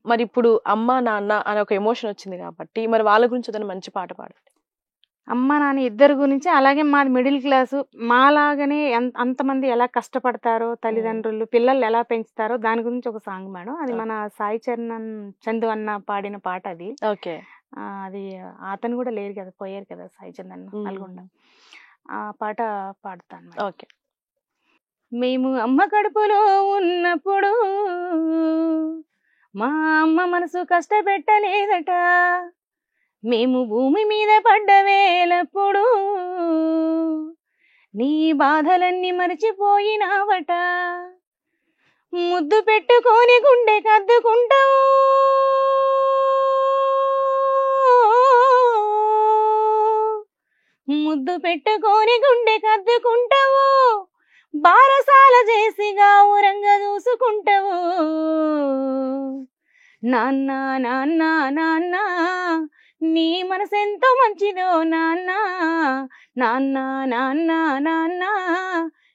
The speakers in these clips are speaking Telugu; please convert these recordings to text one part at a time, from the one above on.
మరిప్పుడు అమ్మ, నాన్న అనే ఒక ఎమోషన్ వచ్చింది కాబట్టి మరి వాళ్ళ గురించి ఏదైనా మంచి పాట పాడండి. అమ్మ నాన్న ఇద్దరి గురించి, అలాగే మాది మిడిల్ క్లాసు. మాలాగానే అంతమంది ఎలా కష్టపడతారో తల్లిదండ్రులు, పిల్లలు ఎలా పెంచుతారో దాని గురించి ఒక సాంగ్ మేడం. అది మన సాయి చందు అన్న పాడిన పాట అది. ఓకే. అది అతను కూడా లేరు కదా, పోయారు కదా సాయి చంద్ అన్న, నల్గొండ. ఆ పాట పాడతాను మేడం. ఓకే. మేము అమ్మ కడుపులో ఉన్నప్పుడు మా అమ్మ మనసు కష్టపెట్టలేదట. మేము భూమి మీద పడ్డ వేలప్పుడు నీ బాధలన్నీ మరిచిపోయినావట. ముద్దు పెట్టుకొని గుండె కద్దుకుంటావు, ముద్దు పెట్టుకొని గుండె కద్దుకుంటావు, బారసాల చేసి గావురంగా చూసుకుంటావు. నాన్న నాన్న నాన్న నీ మనసెంతో మంచిదో నాన్న, నాన్న నాన్న నాన్న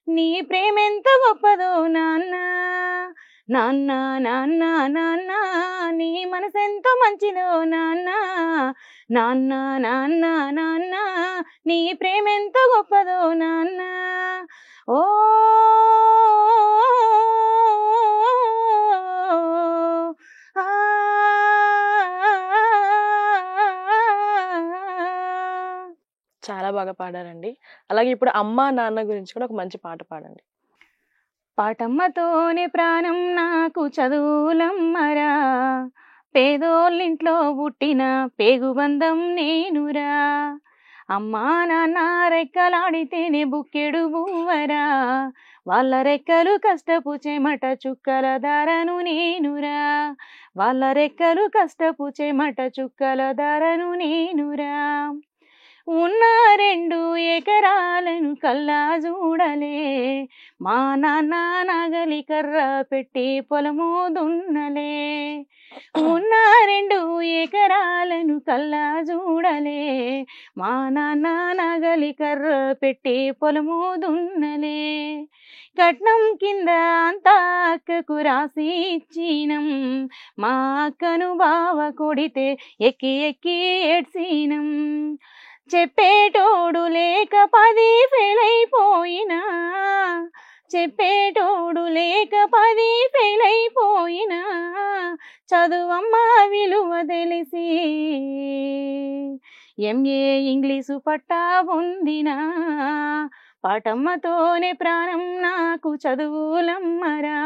నీ ప్రేమెంత గొప్పదో నాన్న, నాన్న నాన్న నాన్న నీ మనసెంతో మంచిదో నాన్న, నాన్న నాన్న నాన్న నీ ప్రేమెంత గొప్పదో నాన్న. ఓ చాలా బాగా పాడారండి. అలాగే ఇప్పుడు అమ్మ, నాన్న గురించి కూడా ఒక మంచి పాట పాడండి. పాటమ్మతోనే ప్రాణం నాకు చదువులమ్మరా, పేదోళ్ళింట్లో పుట్టిన పేగుబంధం నేనురా. అమ్మా నాన్న రెక్కలాడితేనే బుక్కెడు బువ్వరా, వాళ్ళ రెక్కలు కష్టపు చెమట చుక్కల దారను నేనురా, వాళ్ళ రెక్కలు కష్టపు చెమట చుక్కల దారను నేనురా. ఉన్న 2 ఎకరాలను కల్లా చూడలే, మా నాన్న నగలి కర్ర పెట్టి పొలము దున్నలే. ఉన్న 2 ఎకరాలను కల్లా చూడలే, మా నాన్న నగలి కర్ర పెట్టి పొలము దున్నలే. కట్నం కింద అంతా అక్కకు రాసి ఇచ్చినం, మా అక్కను బావ కొడితే ఎక్కి ఎక్కి ఏడ్చినం. చెప్పేటోడు లేక 10 ఫెయిల్ అయిపోయినా, చెప్పేటోడు లేక 10 ఫెయిల్ అయిపోయినా, చదువమ్మ విలువ తెలిసి MA ఇంగ్లీషు పట్టా పొందినా. పాటమ్మతోనే ప్రాణం నాకు చదువులమ్మరా,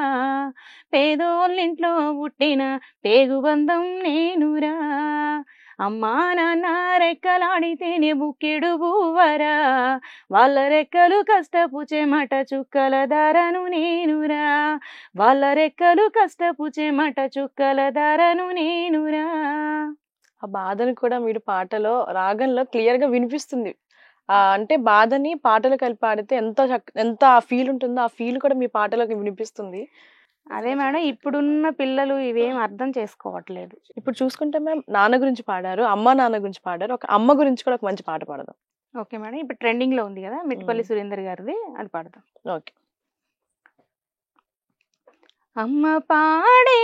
పేదోళ్ళింట్లో పుట్టిన పేగుబంధం నేనురా. అమ్మా నాన్న రెక్కలాడితేనే బుక్కెడు బువ్వరా, వాళ్ళ రెక్కలు కష్టపు చెమట చుక్కల దారను నేనురా, వాళ్ళ రెక్కలు కష్టపు చెమట చుక్కల దారను నేనురా. ఆ బాధను కూడా మీరు పాటలో రాగంలో క్లియర్ గా వినిపిస్తుంది. అంటే బాధని పాటలు కలిపి పాడితే ఎంత ఆ ఫీల్ ఉంటుందో ఆ ఫీల్ కూడా మీ పాటలోకి వినిపిస్తుంది. అదే మేడం, ఇప్పుడున్న పిల్లలు ఇవేం అర్థం చేసుకోవట్లేదు. ఇప్పుడు చూసుకుంటే మ్యామ్ నాన్న గురించి పాడారు, అమ్మ నాన్న గురించి పాడారు, ఒక అమ్మ గురించి కూడా ఒక మంచి పాట పాడదాం. ఓకే మేడం, ఇప్పుడు ట్రెండింగ్ లో ఉంది కదా మిట్పల్లి సురేందర్ గారిది, అది పాడదాం. ఓకే. అమ్మ పాడే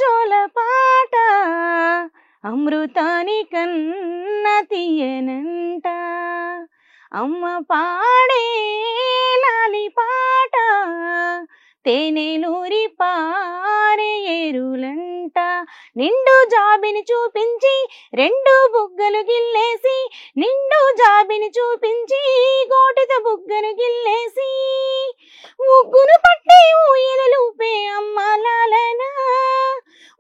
జోల పాట అమృతాని కన్న తీయనంట, అమ్మ పాడే లాలి పాట తేనెలూరి పారే ఏరులంట. నిండు జాబిని చూపించి 2 బుగ్గలు గిల్లేసి, నిండు జాబిని చూపించి గోటిత బుగ్గను గిల్లేసి, ఉగ్గును పట్టి ఊయలూపే అమ్మ లాలన,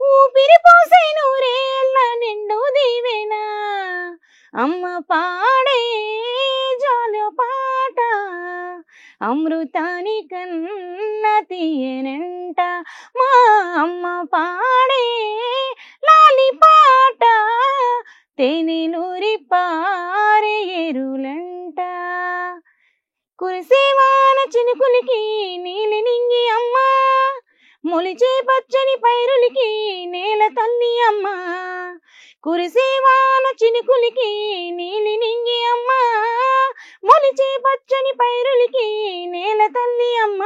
ఊపిరి పోసే నూరేళ్ళ నిండు దీవెనా. అమ్మ పాడే జాల పాట అమృతాని కన్న తీయనంట, మా అమ్మ పాడే లాలి పాట తేనెలూరి పారే ఏరులంట. కురిసేవాన చినుకులకి నీలి నింగి అమ్మ, మొలిచే పచ్చని పైరులకి నేల తల్లి అమ్మ. కురిసేవాన చినుకులకి నీలి నింగి అమ్మ, మొలిచే పచ్చని పైరులకి నేల తల్లి అమ్మ.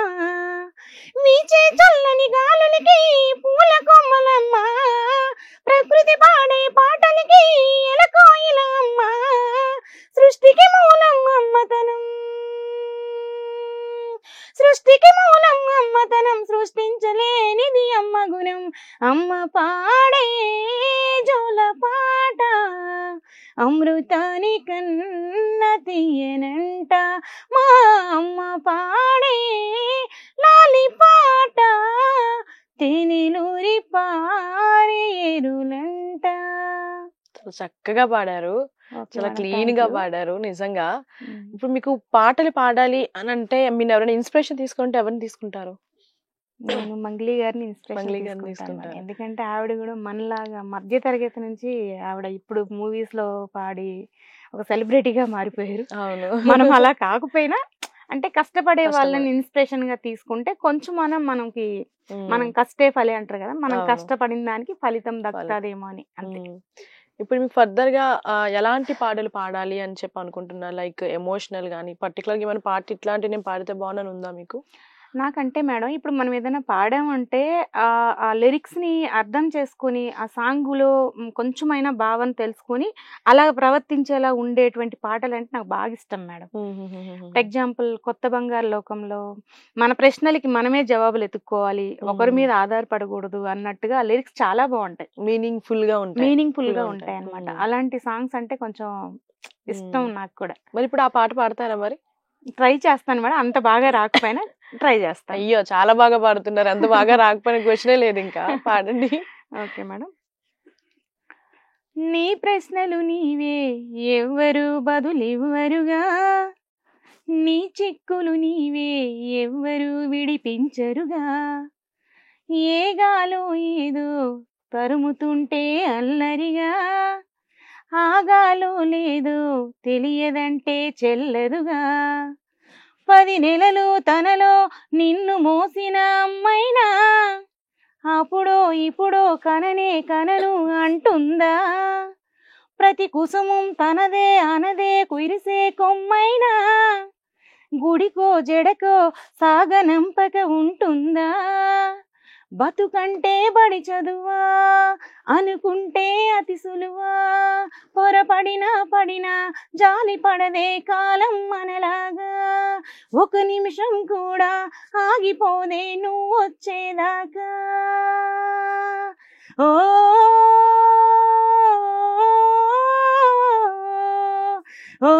వీచే చల్లని గాలులకి పూల కొమ్మలమ్మ, అమ్మ పాడే జోల పాట అమృతాని కన్న తీయనంట మా అమ్మ పాడే లాలి పాట తేనెలూరి పారేరులంట. చాలా చక్కగా పాడారు, చాలా క్లీన్ గా పాడారు నిజంగా. ఇప్పుడు మీకు పాటలు పాడాలి అని అంటే మీరు ఎవరైనా ఇన్స్పిరేషన్ తీసుకుంటే ఎవరిని తీసుకుంటారు? నేను మంగ్లీ గారిని ఇన్స్పిరేషన్ తీసుకుంటాను. ఎందుకంటే ఆవిడ కూడా మనలాగా మధ్య తరగతి నుంచి ఆవిడ ఇప్పుడు మూవీస్ లో పాడి ఒక సెలబ్రిటీగా మారిపోయారు. అవును, మనం అలా కాకపోయినా అంటే కష్టపడే వాళ్ళని ఇన్స్పిరేషన్ గా తీసుకుంటే కొంచెం మనకి మనం కష్టే ఫలి అంటారు కదా, మనం కష్టపడిన దానికి ఫలితం దక్కుతాదేమో అని అంతే. ఇప్పుడు మీకు ఫర్దర్ గా ఎలాంటి పాటలు పాడాలి అని చెప్పి అనుకుంటున్నారు? లైక్ ఎమోషనల్ గానీ పర్టికులర్ గా ఏమైనా పాట ఇట్లాంటి నేను పాడితే బాగున్నాను ఉందా మీకు? నాకంటే మేడం ఇప్పుడు మనం ఏదైనా పాడామంటే ఆ లిరిక్స్ ని అర్థం చేసుకుని ఆ సాంగ్ లో కొంచెమైనా భావం తెలుసుకుని అలా ప్రవర్తించేలా ఉండేటువంటి పాటలు అంటే నాకు బాగా ఇష్టం మేడం. ఫర్ ఎగ్జాంపుల్ కొత్త బంగారు లోకంలో మన ప్రశ్నలకి మనమే జవాబులు ఎత్తుక్కోవాలి, ఒకరి మీద ఆధారపడకూడదు అన్నట్టుగా లిరిక్స్ చాలా బాగుంటాయి, మీనింగ్ఫుల్ గా ఉంటాయి అన్నమాట. అలాంటి సాంగ్స్ అంటే కొంచెం ఇష్టం నాకు కూడా. మరి ఇప్పుడు ఆ పాట పాడతారా? మరి ట్రై చేస్తాను మేడం, అంత బాగా రాకపోయినా ట్రై చేస్తాను. అయ్యో చాలా బాగా పాడుతున్నారు, అంత బాగా రాకపోయిన క్వశ్చనే లేదు, ఇంకా పాడండి. Okay madam. నీ ప్రశ్నలు నీవే ఎవ్వరు బదులివ్వరుగా, నీ చిక్కులు నీవే ఎవ్వరు విడిపించరుగా, ఏ గాలో ఏదో తరుముతుంటే అల్లరిగా, ఆగాలో లేదో తెలియదంటే చెల్లదుగా, 10 నెలలు తనలో నిన్ను మోసిన అమ్మైనా అప్పుడో ఇప్పుడో కనను అంటుందా, ప్రతి కుసుమం తనదే అనదే కురిసే కొమ్మైనా గుడికో జడకో సాగనంపక ఉంటుందా, బతుకంటే బడి చదువా అనుకుంటే అతి సులువా, పడినా జాలి పడదే కాలం మనలాగా, ఒక నిమిషం కూడా ఆగిపోదే నువ్వు వచ్చేదాకా, ఓ ఓ